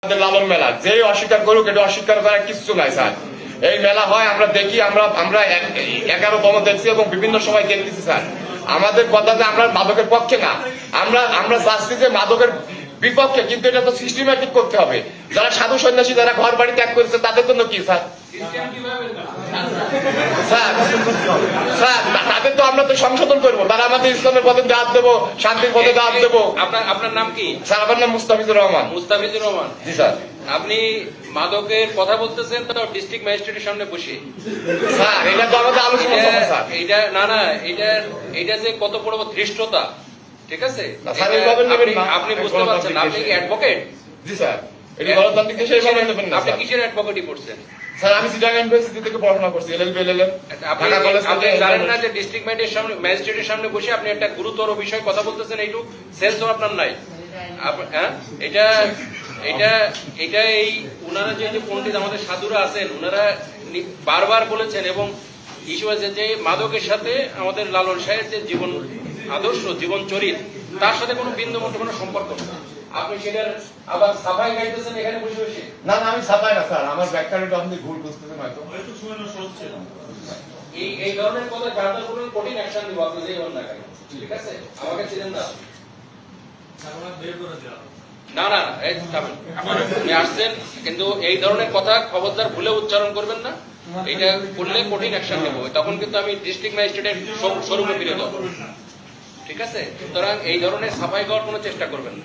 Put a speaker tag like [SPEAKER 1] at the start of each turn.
[SPEAKER 1] লালন মেলা যে অস্বীকার করুক, এটা অস্বীকার করার কিছু নাই স্যার। এই মেলা হয়, আমরা দেখি, আমরা 11তম দেখছি এবং বিভিন্ন সময় দেখতেছি স্যার। আমাদের কথা যে আমরা মাদকের পক্ষে না, আমরা চাচ্ছি যে মাদকের বিপক্ষে, কিন্তু এটা তো সিস্টেমেটিক করতে হবে। যারা সাধু সন্ন্যাসী, যারা ঘর বাড়ি ত্যাগ করেছে, তাদের জন্য কি স্যার? স্যার তাদের তো আমরা তো সংশোধন করবো, তারা আমাদের ইসলামের পথে দাঁত দেবো, শান্তির পথে দাঁত দেবো।
[SPEAKER 2] আপনার নাম কি?
[SPEAKER 1] স্যার আমার নাম মুস্তাফিজুর রহমান।
[SPEAKER 2] মুস্তাফিজুর রহমান।
[SPEAKER 1] জি স্যার।
[SPEAKER 2] আপনি মাদকের কথা বলতেছেন তো ডিস্ট্রিক্ট ম্যাজিস্ট্রেটের সামনে বসে।
[SPEAKER 1] স্যার এটা তো আমাদের আলোচনা স্যার।
[SPEAKER 2] এটা যে কত বড় ধৃষ্টতা, ঠিক আছে? আপনি বুঝতে পারছেন? আপনি কি অ্যাডভোকেট?
[SPEAKER 1] জি স্যার। এটা গণতান্ত্রিক দেশে এইভাবে নেবেন না।
[SPEAKER 2] আপনি কিসের অ্যাডভোকেটই করছেন?
[SPEAKER 1] স্যার আমি চিটাগাং ইউনিভার্সিটি থেকে পড়াশোনা করছি, এলএলবি এলএলএম।
[SPEAKER 2] আপনি জানেন না যে ডিস্ট্রিক্ট ম্যাজিস্ট্রেটের সামনে বসে আপনি একটা গুরুতর বিষয় কথা বলতেছেন? এইটুকু সেন্সও আপনার নাই? এটা এই উনারা যে পণ্ডিত আমাদের সাধুরা আছেন, উনারা বারবার বলেছেন এবং ইস্যু আছে যে মাদকের সাথে আমাদের লালন সাহের যে জীবন আদর্শ, জীবন চরিত, তার সাথে কোনো বিন্দু মতো কোনো সম্পর্ক নেই। আপনি সেটার আবার সাফাই গাইতেছেন এখানে বসে বসে।
[SPEAKER 1] না না, আমি সাফাই না স্যার, আমার ব্যাখ্যাটা আপনি ভুল বুঝতেছেন হয়তো।
[SPEAKER 2] এই ধরনের কথা জানতে করলে কঠিন অ্যাকশন দিব আপনি যে হন না কেন, ঠিক আছে? আমাকে চিনেন না? না না, আপনি আসছেন, কিন্তু এই ধরনের কথা খবরদার ভুলে উচ্চারণ করবেন না। এটা করলে কঠিন অ্যাকশন নেব, তখন কিন্তু আমি ডিস্ট্রিক্ট ম্যাজিস্ট্রেটের শোরুমে ফিরে যাবো, ঠিক আছে? সুতরাং এই ধরনের সাফাই গাওয়ার কোনো চেষ্টা করবেন না।